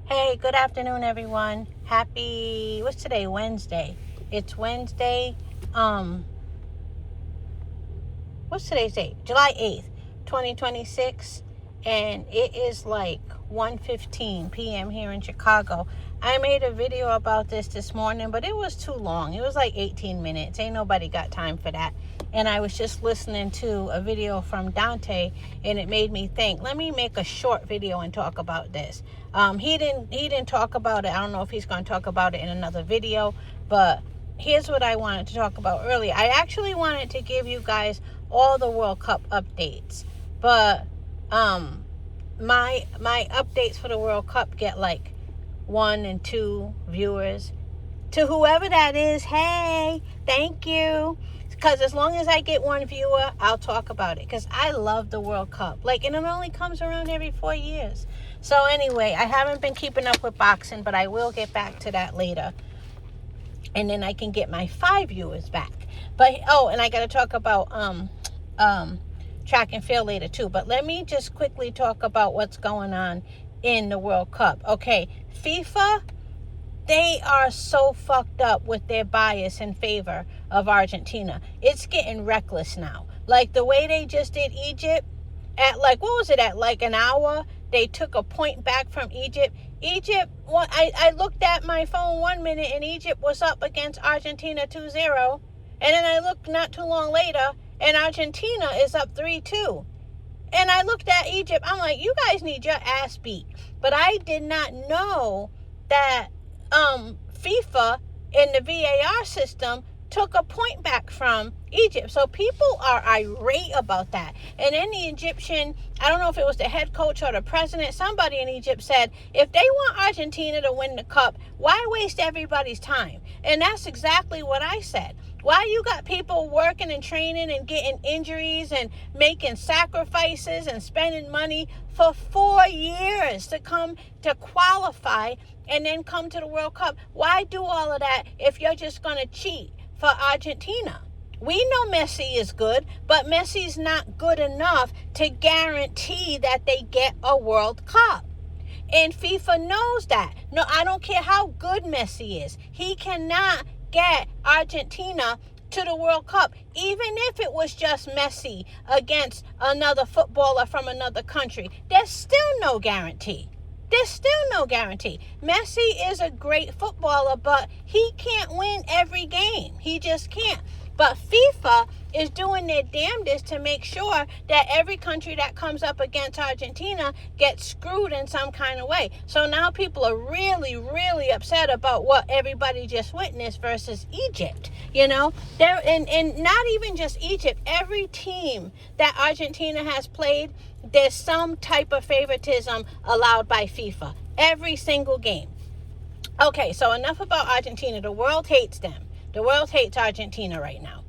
Hey, good afternoon, everyone. What's today? Wednesday. It's Wednesday. What's today's date? July 8th, 2026. And it is like 1:15 p.m. here in Chicago. I made a video about this morning, but it was too long. It was like 18 minutes. Ain't nobody got time for that. And I was just listening to a video from Dante, and it made me think, let me make a short video and talk about this. He didn't talk about it. I don't know if he's going to talk about it in another video, but here's what I wanted to talk about earlier. I actually wanted to give you guys all the World Cup updates, but my updates for the World Cup get like 1 and 2 viewers. To whoever that is, hey, thank you. Because as long as I get 1 viewer, I'll talk about it. Because I love the World Cup. And it only comes around every 4 years. So anyway, I haven't been keeping up with boxing, but I will get back to that later. And then I can get my 5 viewers back. And I got to talk about track and field later too. But let me just quickly talk about what's going on in the World Cup. Okay, FIFA, they are so fucked up with their bias in favor of Argentina. It's getting reckless now. Like the way they just did Egypt at at an hour, they took a point back from Egypt. I looked at my phone 1 minute and Egypt was up against Argentina 2-0. And then I looked not too long later and Argentina is up 3-2. And I looked at Egypt. I'm like, you guys need your ass beat. But I did not know that FIFA in the VAR system took a point back from Egypt. So people are irate about that. And then the Egyptian, I don't know if it was the head coach or the president, somebody in Egypt said, if they want Argentina to win the cup, why waste everybody's time? And that's exactly what I said. Why you got people working and training and getting injuries and making sacrifices and spending money for 4 years to come to qualify and then come to the World Cup? Why do all of that if you're just going to cheat for Argentina? We know Messi is good, but Messi's not good enough to guarantee that they get a World Cup. And FIFA knows that. No, I don't care how good Messi is. He cannot get Argentina to the World Cup, even if it was just Messi against another footballer from another country. There's still no guarantee. Messi is a great footballer, but he can't win every game. He just can't. But FIFA is doing their damnedest to make sure that every country that comes up against Argentina gets screwed in some kind of way. So now people are really, really upset about what everybody just witnessed versus Egypt. And not even just Egypt. Every team that Argentina has played, there's some type of favoritism allowed by FIFA. Every single game. Okay, so enough about Argentina. The world hates them. The world hates Argentina right now.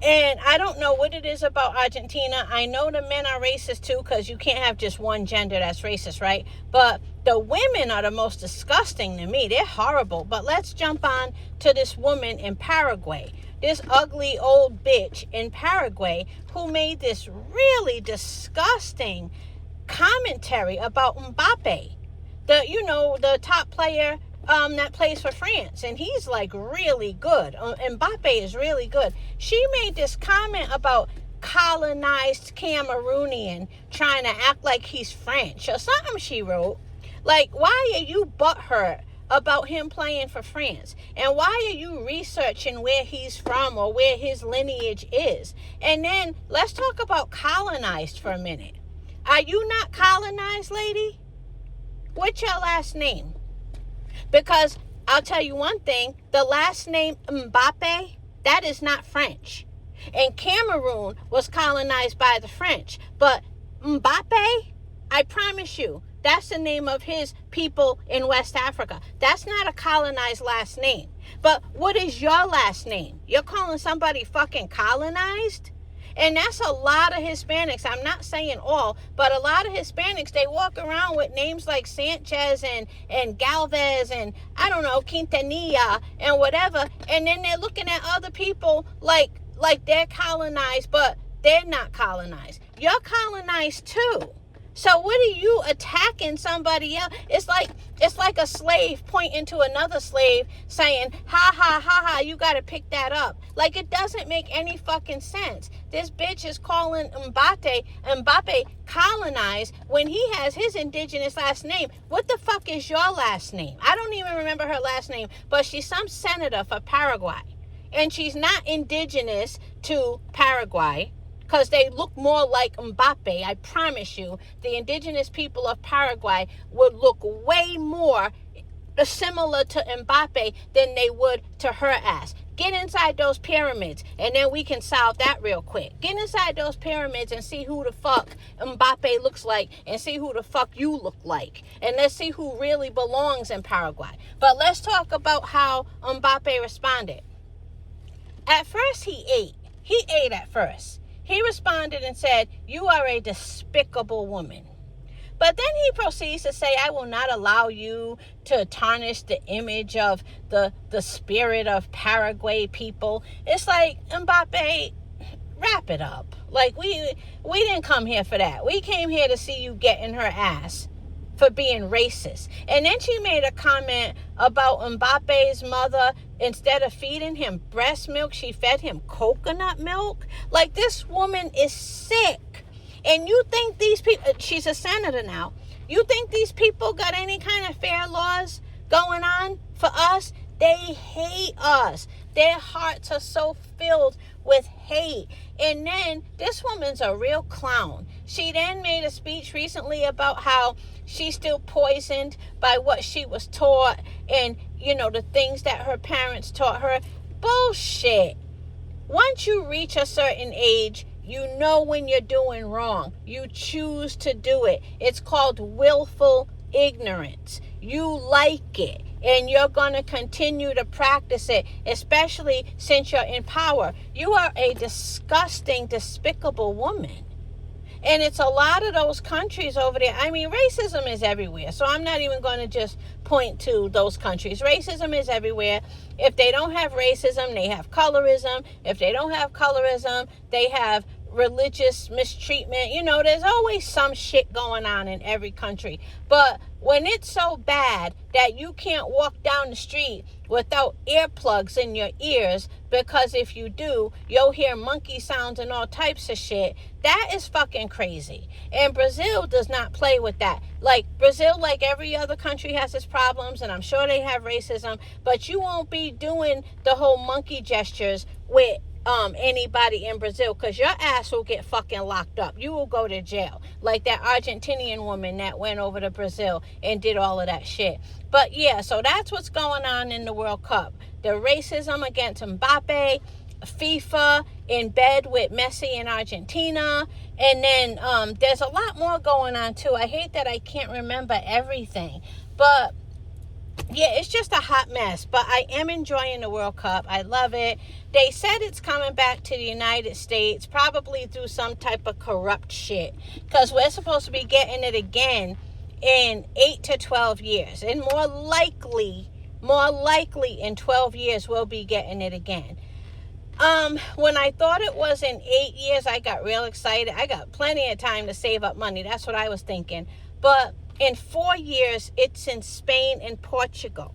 And I don't know what it is about Argentina. I know the men are racist too, because you can't have just one gender that's racist, right? But the women are the most disgusting to me. They're horrible. But let's jump on to this woman in Paraguay. This ugly old bitch in Paraguay who made this really disgusting commentary about Mbappe. The top player that plays for France, and he's like really good. Mbappe is really good. She made this comment about colonized Cameroonian trying to act like he's French or something she wrote. Like, why are you butthurt about him playing for France? And why are you researching where he's from or where his lineage is? And then let's talk about colonized for a minute. Are you not colonized, lady? What's your last name? Because I'll tell you one thing, the last name Mbappe, that is not French. And Cameroon was colonized by the French. But Mbappe, I promise you, that's the name of his people in West Africa. That's not a colonized last name. But what is your last name? You're calling somebody fucking colonized? And that's a lot of Hispanics. I'm not saying all, but a lot of Hispanics, they walk around with names like Sanchez and Galvez and, I don't know, Quintanilla and whatever. And then they're looking at other people like they're colonized, but they're not colonized. You're colonized too. So what are you attacking somebody else? It's like a slave pointing to another slave saying, ha ha ha ha, you gotta pick that up. Like, it doesn't make any fucking sense. This bitch is calling Mbappe colonized when he has his indigenous last name. What the fuck is your last name? I don't even remember her last name, but she's some senator for Paraguay. And she's not indigenous to Paraguay, because they look more like Mbappe. I promise you, the indigenous people of Paraguay would look way more similar to Mbappe than they would to her ass. Get inside those pyramids, and then we can solve that real quick. Get inside those pyramids and see who the fuck Mbappe looks like, and see who the fuck you look like. And let's see who really belongs in Paraguay. But let's talk about how Mbappe responded. At first, he ate. He ate at first. He responded and said, "You are a despicable woman." But then he proceeds to say, "I will not allow you to tarnish the image of the spirit of Paraguay people." It's like, Mbappe, wrap it up. Like, we didn't come here for that. We came here to see you getting her ass for being racist. And then she made a comment about Mbappe's mother. Instead of feeding him breast milk, she fed him coconut milk. Like, this woman is sick. And you think these people, she's a senator now, you think these people got any kind of fair laws going on for us? They hate us. Their hearts are so filled with hate. And then this woman's a real clown. She then made a speech recently about how she's still poisoned by what she was taught and, you know, the things that her parents taught her. Bullshit. Once you reach a certain age, you know when you're doing wrong. You choose to do it. It's called willful ignorance. You like it, and you're going to continue to practice it, especially since you're in power. You are a disgusting, despicable woman. And it's a lot of those countries over there. I mean, racism is everywhere. So I'm not even going to just point to those countries. Racism is everywhere. If they don't have racism, they have colorism. If they don't have colorism, they have religious mistreatment. You know, there's always some shit going on in every country. But when it's so bad that you can't walk down the street without earplugs in your ears, because if you do, you'll hear monkey sounds and all types of shit, that is fucking crazy. And Brazil does not play with that. Like, Brazil, like every other country, has its problems, and I'm sure they have racism, but you won't be doing the whole monkey gestures with anybody in Brazil, because your ass will get fucking locked up. You will go to jail, like that Argentinian woman that went over to Brazil and did all of that shit. But yeah, so that's what's going on in the World Cup. The racism against Mbappe, FIFA in bed with Messi in Argentina, and then there's a lot more going on too. I hate that I can't remember everything, but yeah, it's just a hot mess. But I am enjoying the World Cup. I love it. They said it's coming back to the United States, probably through some type of corrupt shit, because we're supposed to be getting it again in 8 to 12 years. And more likely in 12 years, we'll be getting it again. When I thought it was in 8 years, I got real excited. I got plenty of time to save up money. That's what I was thinking. But in 4 years, it's in Spain and Portugal.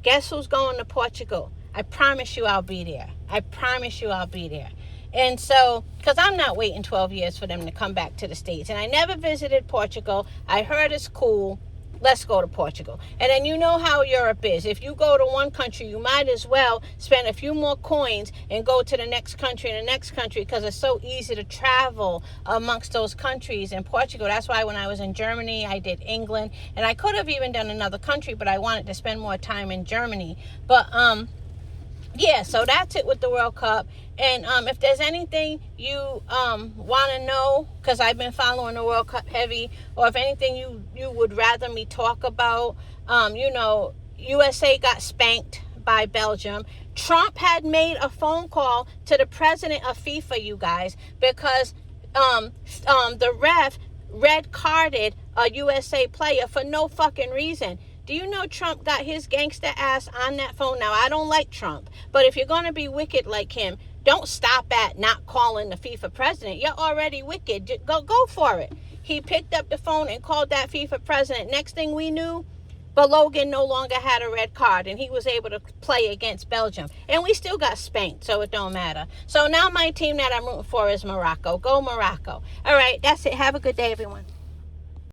Guess who's going to Portugal? I promise you I'll be there. I promise you I'll be there. And so, because I'm not waiting 12 years for them to come back to the States. And I never visited Portugal. I heard it's cool. Let's go to Portugal. And then you know how Europe is. If you go to one country, you might as well spend a few more coins and go to the next country and the next country, because it's so easy to travel amongst those countries. In Portugal, that's why when I was in Germany, I did England. And I could have even done another country, but I wanted to spend more time in Germany. But yeah, so that's it with the World Cup. And if there's anything you want to know, because I've been following the World Cup heavy, or if anything you would rather me talk about, you know, USA got spanked by Belgium. Trump had made a phone call to the president of FIFA, you guys, because the ref red carded a USA player for no fucking reason. Do you know Trump got his gangster ass on that phone? Now, I don't like Trump, but if you're going to be wicked like him, don't stop at not calling the FIFA president. You're already wicked. Go for it. He picked up the phone and called that FIFA president. Next thing we knew, Balogun no longer had a red card, and he was able to play against Belgium. And we still got spanked, so it don't matter. So now my team that I'm rooting for is Morocco. Go Morocco. All right, that's it. Have a good day, everyone.